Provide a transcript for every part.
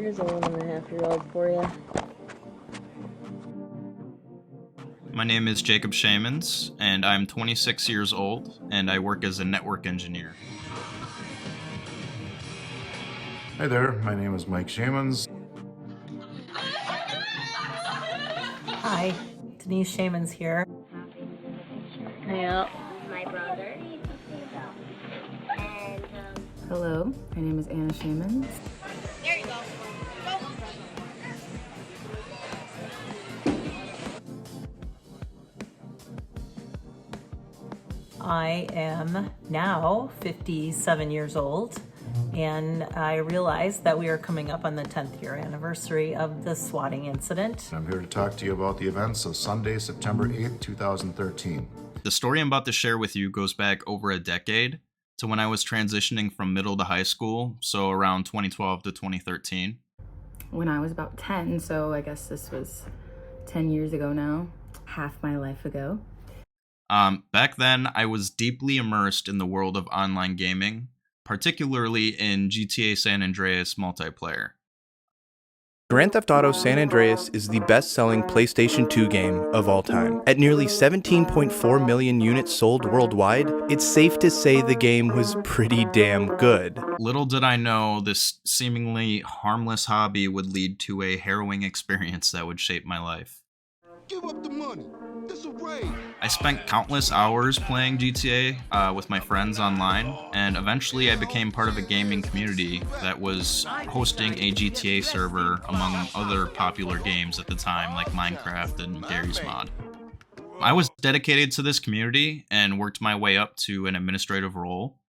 Here's a 1.5-year-old for you. My name is Jacob Shamans, and I'm 26 years old, and I work as a network engineer. Hi there, my name is Mike Shamans. Hi, Denise Shamans here. Yeah. My brother. And Hello, my name is Anna Shamans. there you go. I am now 57 years old, and I realized that we are coming up on the 10th year anniversary of the swatting incident. I'm here to talk to you about the events of Sunday, September 8th, 2013. The story I'm about to share with you goes back over a decade to when I was transitioning from middle to high school, so around 2012 to 2013. When I was about 10, so I guess this was 10 years ago now, half my life ago. Back then, I was deeply immersed in the world of online gaming, particularly in GTA San Andreas multiplayer. Grand Theft Auto San Andreas is the best-selling PlayStation 2 game of all time. At nearly 17.4 million units sold worldwide, it's safe to say the game was pretty damn good. Little did I know this seemingly harmless hobby would lead to a harrowing experience that would shape my life. Give up the money. This a raid. I spent countless hours playing GTA with my friends online, and eventually I became part of a gaming community that was hosting a GTA server among other popular games at the time, like Minecraft and Garry's Mod. I was dedicated to this community and worked my way up to an administrative role.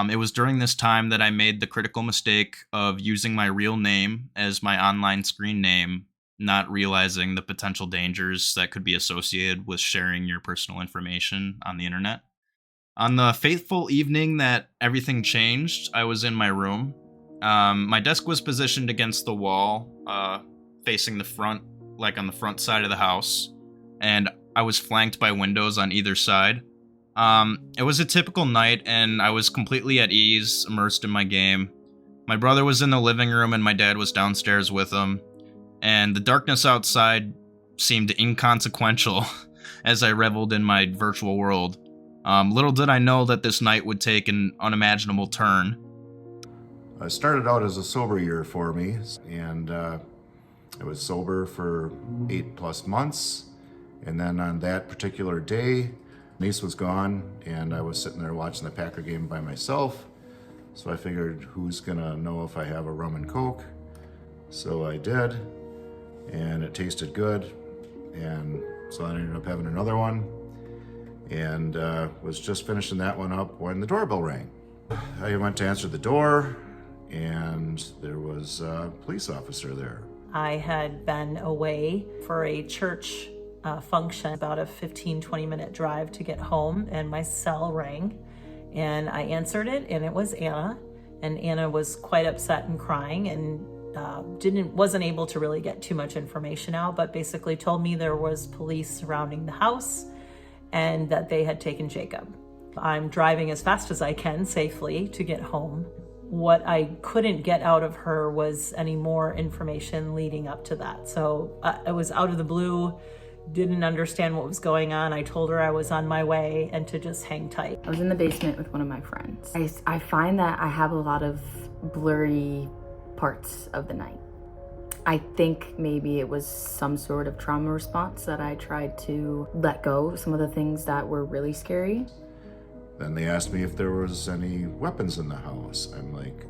It was during this time that I made the critical mistake of using my real name as my online screen name, not realizing the potential dangers that could be associated with sharing your personal information on the internet. On the fateful evening that everything changed, I was in my room. My desk was positioned against the wall, facing the front, like on the front side of the house, and I was flanked by windows on either side. It was a typical night, and I was completely at ease, immersed in my game. My brother was in the living room, and my dad was downstairs with him. And the darkness outside seemed inconsequential as I reveled in my virtual world. Little did I know that this night would take an unimaginable turn. It started out as a sober year for me, and I was sober for 8+ months. And then on that particular day, niece was gone, and I was sitting there watching the Packer game by myself. So I figured, who's gonna know if I have a rum and coke? So I did. And it tasted good, and so I ended up having another one, and was just finishing that one up when the doorbell rang. I went to answer the door, and there was a police officer there. I had been away for a church function, about a 15-20 minute drive to get home, and my cell rang, and I answered it, and it was Anna, and Anna was quite upset and crying, and wasn't able to really get too much information out, but basically told me there was police surrounding the house and that they had taken Jacob. I'm driving as fast as I can safely to get home. What I couldn't get out of her was any more information leading up to that. So I was out of the blue, didn't understand what was going on. I told her I was on my way and to just hang tight. I was in the basement with one of my friends. I find that I have a lot of blurry parts of the night. I think maybe it was some sort of trauma response that I tried to let go of some of the things that were really scary. Then they asked me if there was any weapons in the house. I'm like,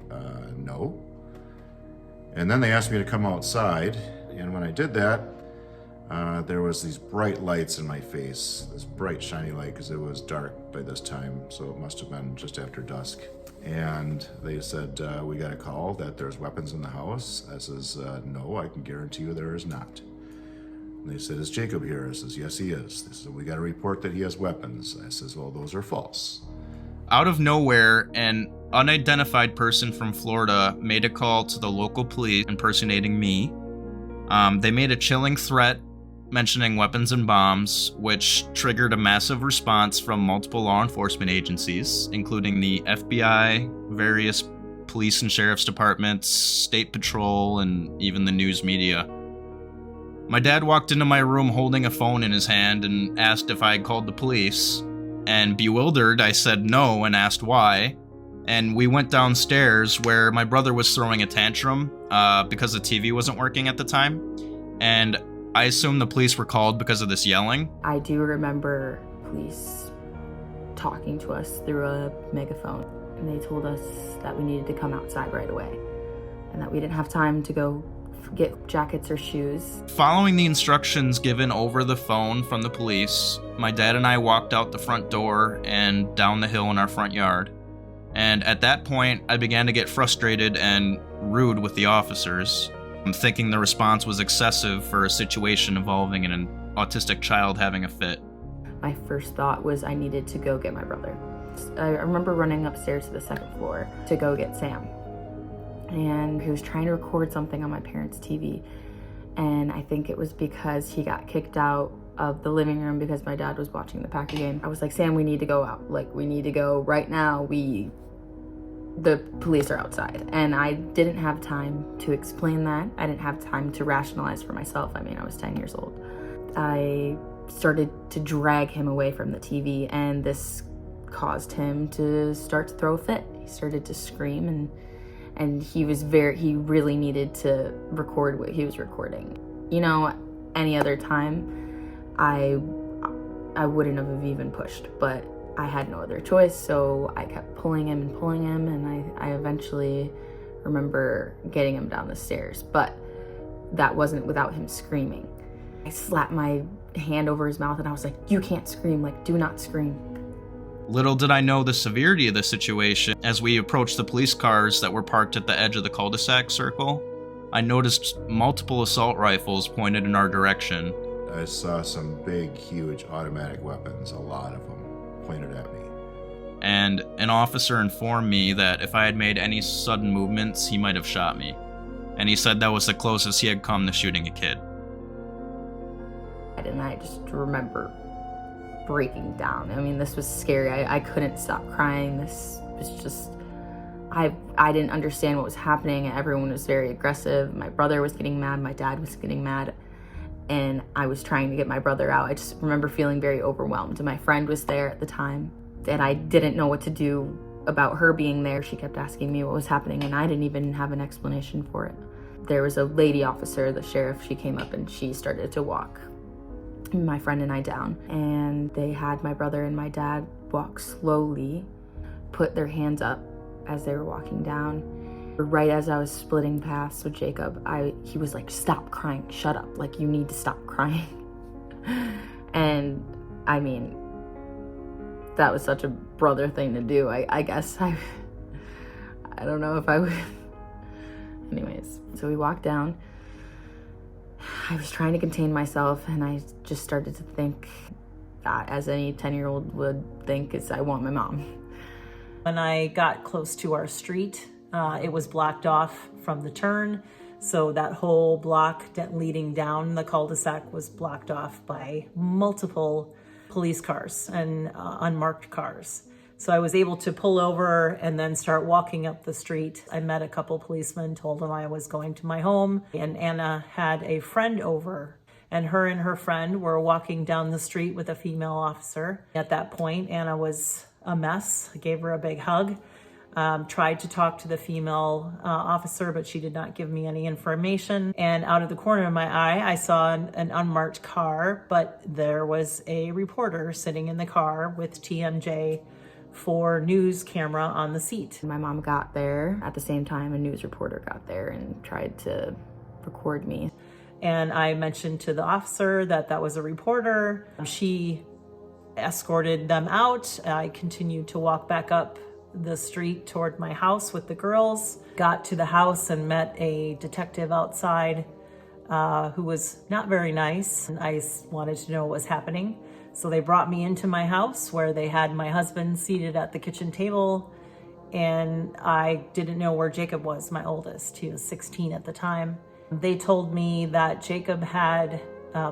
no. And then they asked me to come outside, and when I did that, there was these bright lights in my face, this bright shiny light, because it was dark by this time, so it must have been just after dusk. And they said, we got a call that there's weapons in the house. I says, no, I can guarantee you there is not. And they said, is Jacob here? I says, yes, he is. They said, we got a report that he has weapons. I says, well, those are false. Out of nowhere, an unidentified person from Florida made a call to the local police impersonating me. They made a chilling threat mentioning weapons and bombs, which triggered a massive response from multiple law enforcement agencies, including the FBI, various police and sheriff's departments, state patrol, and even the news media. My dad walked into my room holding a phone in his hand and asked if I had called the police. And bewildered, I said no and asked why. And we went downstairs where my brother was throwing a tantrum because the TV wasn't working at the time. And I assume the police were called because of this yelling. I do remember police talking to us through a megaphone. And they told us that we needed to come outside right away and that we didn't have time to go get jackets or shoes. Following the instructions given over the phone from the police, my dad and I walked out the front door and down the hill in our front yard. And at that point, I began to get frustrated and rude with the officers. I'm thinking the response was excessive for a situation involving an autistic child having a fit. My first thought was I needed to go get my brother. I remember running upstairs to the second floor to go get Sam. And he was trying to record something on my parents' TV. And I think it was because he got kicked out of the living room because my dad was watching the Packer game. I was like, Sam, we need to go out. Like, we need to go right now. The police are outside. And I didn't have time to explain that. I didn't have time to rationalize for myself. I mean, I was 10 years old. I started to drag him away from the TV, and this caused him to start to throw a fit. He started to scream, and he really needed to record what he was recording. You know, any other time, I wouldn't have even pushed, but I had no other choice, so I kept pulling him, and I eventually remember getting him down the stairs, but that wasn't without him screaming. I slapped my hand over his mouth and I was like, you can't scream, like, do not scream. Little did I know the severity of the situation. As we approached the police cars that were parked at the edge of the cul-de-sac circle, I noticed multiple assault rifles pointed in our direction. I saw some big, huge automatic weapons, a lot of them, pointed at me. And an officer informed me that if I had made any sudden movements, he might have shot me. And he said that was the closest he had come to shooting a kid. And I just remember breaking down. I mean, this was scary. I couldn't stop crying. This was just, I didn't understand what was happening. Everyone was very aggressive. My brother was getting mad. My dad was getting mad. And I was trying to get my brother out. I just remember feeling very overwhelmed. And my friend was there at the time, and I didn't know what to do about her being there. She kept asking me what was happening, and I didn't even have an explanation for it. There was a lady officer, the sheriff, she came up and she started to walk my friend and I down, and they had my brother and my dad walk slowly, put their hands up as they were walking down. Right as I was splitting paths with Jacob, he was like, stop crying, shut up, like, you need to stop crying. And I mean, that was such a brother thing to do. I guess I don't know if I would. Anyways, so we walked down. I was trying to contain myself, and I just started to think, as any 10-year-old would think, is I want my mom. When I got close to our street, it was blocked off from the turn. So that whole block leading down the cul-de-sac was blocked off by multiple police cars and unmarked cars. So I was able to pull over and then start walking up the street. I met a couple policemen, told them I was going to my home, and Anna had a friend over, and her friend were walking down the street with a female officer. At that point, Anna was a mess. I gave her a big hug. Tried to talk to the female officer, but she did not give me any information. And out of the corner of my eye, I saw an unmarked car, but there was a reporter sitting in the car with TMJ for news camera on the seat. My mom got there at the same time a news reporter got there and tried to record me. And I mentioned to the officer that was a reporter. She escorted them out. I continued to walk back up the street toward my house with the girls. Got to the house and met a detective outside who was not very nice. I wanted to know what was happening. So they brought me into my house where they had my husband seated at the kitchen table, and I didn't know where Jacob was, my oldest. He was 16 at the time. They told me that Jacob had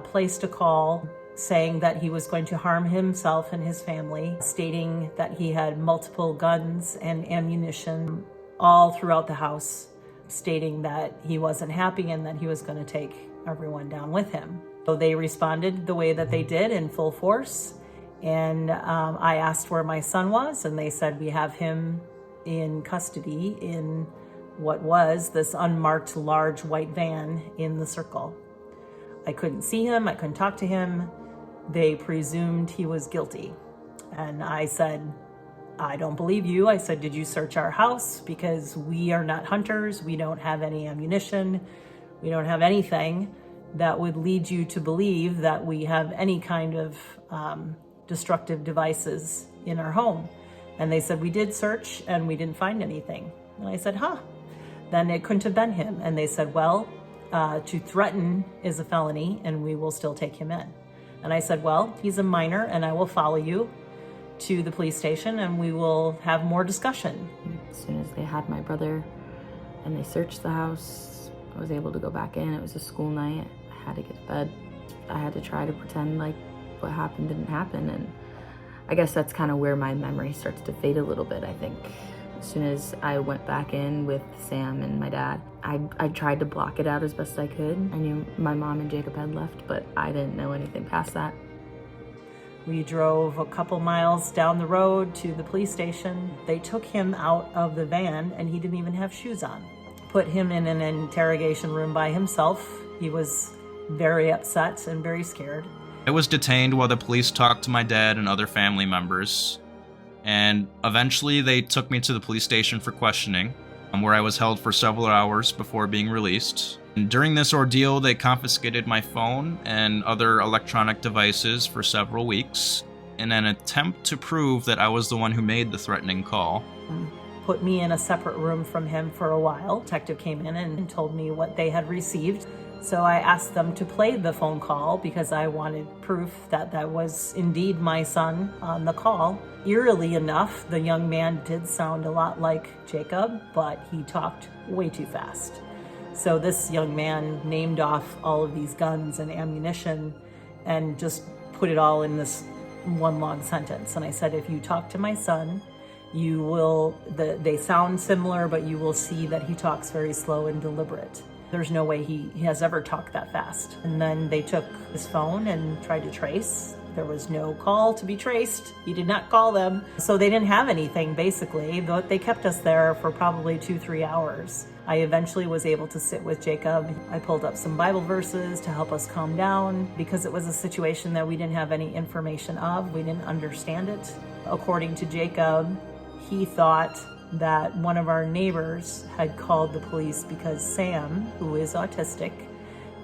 placed a call saying that he was going to harm himself and his family, stating that he had multiple guns and ammunition. all throughout the house, stating that he wasn't happy and that he was going to take everyone down with him. So they responded the way that they did, in full force. And I asked where my son was, and they said, we have him in custody in what was this unmarked large white van in the circle. I couldn't see him, I couldn't talk to him. They presumed he was guilty. And I said, I don't believe you. I said, did you search our house? Because we are not hunters. We don't have any ammunition. We don't have anything that would lead you to believe that we have any kind of destructive devices in our home. And they said, we did search and we didn't find anything. And I said, then it couldn't have been him. And they said, well, to threaten is a felony and we will still take him in. And I said, well, he's a minor and I will follow you to the police station and we will have more discussion. As soon as they had my brother and they searched the house, I was able to go back in. It was a school night. I had to get to bed. I had to try to pretend like what happened didn't happen. And I guess that's kind of where my memory starts to fade a little bit, I think. As soon as I went back in with Sam and my dad, I tried to block it out as best I could. I knew my mom and Jacob had left, but I didn't know anything past that. We drove a couple miles down the road to the police station. They took him out of the van and he didn't even have shoes on. Put him in an interrogation room by himself. He was very upset and very scared. I was detained while the police talked to my dad and other family members. And eventually they took me to the police station for questioning, where I was held for several hours before being released. And during this ordeal, they confiscated my phone and other electronic devices for several weeks in an attempt to prove that I was the one who made the threatening call. Put me in a separate room from him for a while. Detective came in and told me what they had received. So I asked them to play the phone call because I wanted proof that that was indeed my son on the call. Eerily enough, the young man did sound a lot like Jacob, but he talked way too fast. So this young man named off all of these guns and ammunition and just put it all in this one long sentence. And I said, if you talk to my son, you will, they sound similar, but you will see that he talks very slow and deliberate. There's no way he has ever talked that fast. And then they took his phone and tried to trace. There was no call to be traced. He did not call them. So they didn't have anything, basically. They kept us there for probably 2-3 hours. I eventually was able to sit with Jacob. I pulled up some Bible verses to help us calm down because it was a situation that we didn't have any information of. We didn't understand it. According to Jacob, he thought that one of our neighbors had called the police because Sam, who is autistic,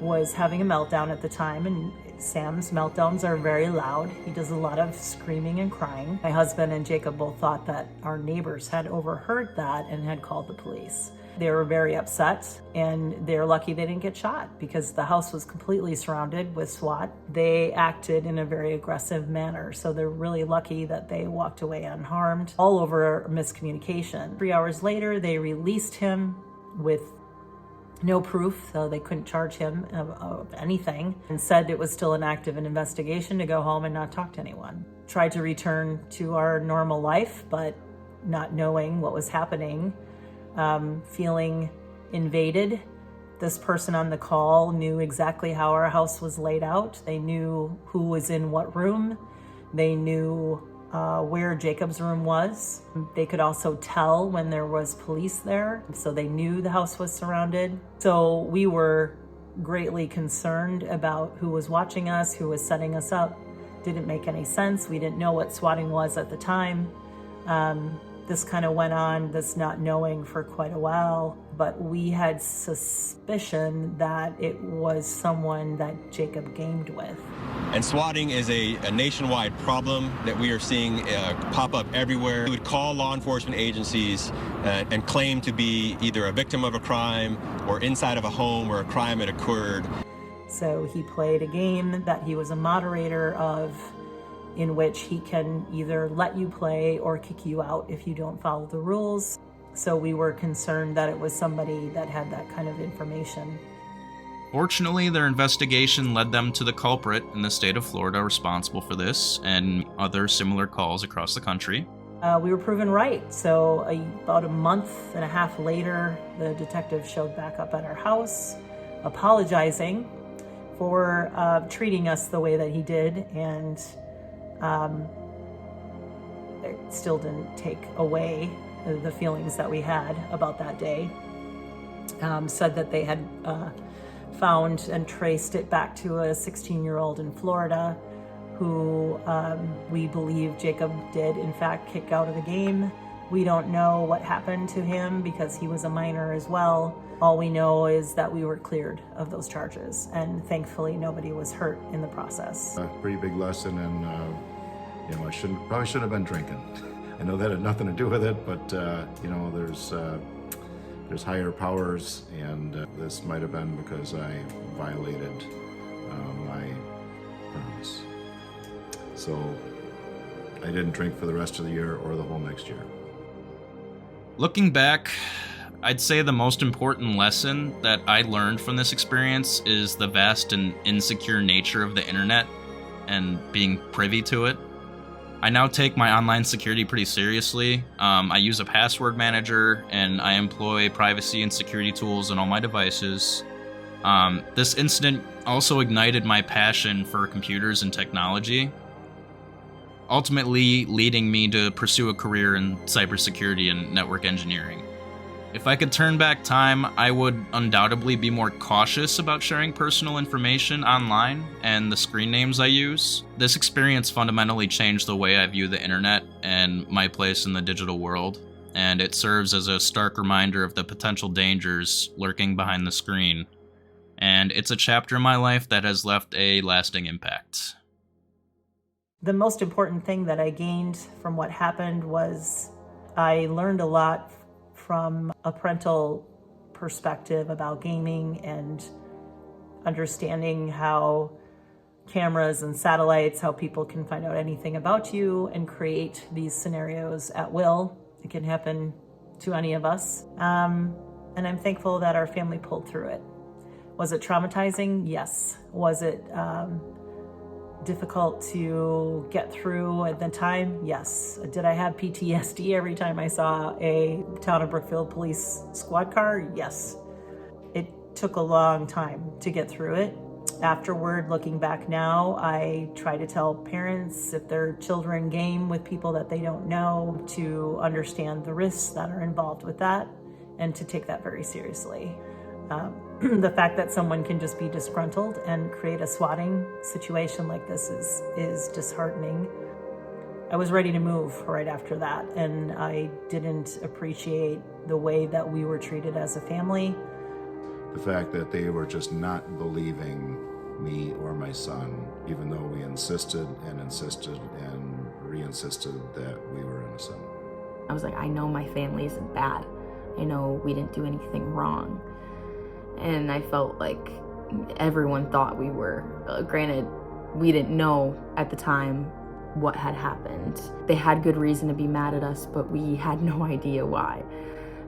was having a meltdown at the time, and Sam's meltdowns are very loud. He does a lot of screaming and crying. My husband and Jacob both thought that our neighbors had overheard that and had called the police. They were very upset, and they're lucky they didn't get shot because the house was completely surrounded with SWAT. They acted in a very aggressive manner, so they're really lucky that they walked away unharmed. All over miscommunication. 3 hours later, they released him with no proof, so they couldn't charge him of anything, and said it was still an active investigation to go home and not talk to anyone. Tried to return to our normal life, but not knowing what was happening, feeling invaded. This person on the call knew exactly how our house was laid out. They knew who was in what room. They knew where Jacob's room was. They could also tell when there was police there, so they knew the house was surrounded. So we were greatly concerned about who was watching us, who was setting us up. Didn't make any sense. We didn't know what swatting was at the time. This kind of went on, this not knowing, for quite a while, but we had suspicion that it was someone that Jacob gamed with. And swatting is a nationwide problem that we are seeing pop up everywhere. We would call law enforcement agencies and claim to be either a victim of a crime or inside of a home where a crime had occurred. So he played a game that he was a moderator of, in which he can either let you play or kick you out if you don't follow the rules. So we were concerned that it was somebody that had that kind of information. Fortunately, their investigation led them to the culprit in the state of Florida responsible for this and other similar calls across the country. We were proven right. So about a month and a half later, the detective showed back up at our house, apologizing for treating us the way that he did, and it still didn't take away the feelings that we had about that day. Said that they had found and traced it back to a 16-year-old in Florida who we believe Jacob did in fact kick out of the game. We don't know what happened to him because he was a minor as well. All we know is that we were cleared of those charges, and thankfully nobody was hurt in the process. A pretty big lesson, and I probably shouldn't have been drinking. I know that had nothing to do with it, but there's higher powers, and this might have been because I violated my promise. So I didn't drink for the rest of the year or the whole next year. Looking back, I'd say the most important lesson that I learned from this experience is the vast and insecure nature of the internet and being privy to it. I now take my online security pretty seriously. I use a password manager, and I employ privacy and security tools on all my devices. This incident also ignited my passion for computers and technology, ultimately leading me to pursue a career in cybersecurity and network engineering. If I could turn back time, I would undoubtedly be more cautious about sharing personal information online and the screen names I use. This experience fundamentally changed the way I view the internet and my place in the digital world, and it serves as a stark reminder of the potential dangers lurking behind the screen. And it's a chapter in my life that has left a lasting impact. The most important thing that I gained from what happened was I learned a lot from a parental perspective about gaming and understanding how cameras and satellites, how people can find out anything about you and create these scenarios at will. It can happen to any of us. And I'm thankful that our family pulled through it. Was it traumatizing? Yes. Was it difficult to get through at the time? Yes. Did I have PTSD every time I saw a Town of Brookfield police squad car? Yes. It took a long time to get through it. Afterward, looking back now, I try to tell parents if their children game with people that they don't know to understand the risks that are involved with that and to take that very seriously. The fact that someone can just be disgruntled and create a swatting situation like this is disheartening. I was ready to move right after that, and I didn't appreciate the way that we were treated as a family. The fact that they were just not believing me or my son, even though we insisted and re-insisted that we were innocent. I was like, I know my family isn't bad. I know we didn't do anything wrong. And I felt like everyone thought we were. Granted, we didn't know at the time what had happened. They had good reason to be mad at us, but we had no idea why.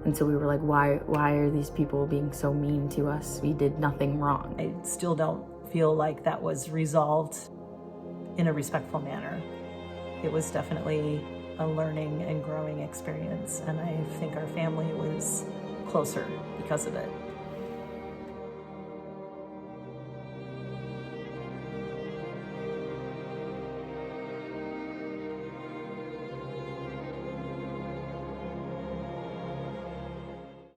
And so we were like, why are these people being so mean to us? We did nothing wrong. I still don't feel like that was resolved in a respectful manner. It was definitely a learning and growing experience, and I think our family was closer because of it.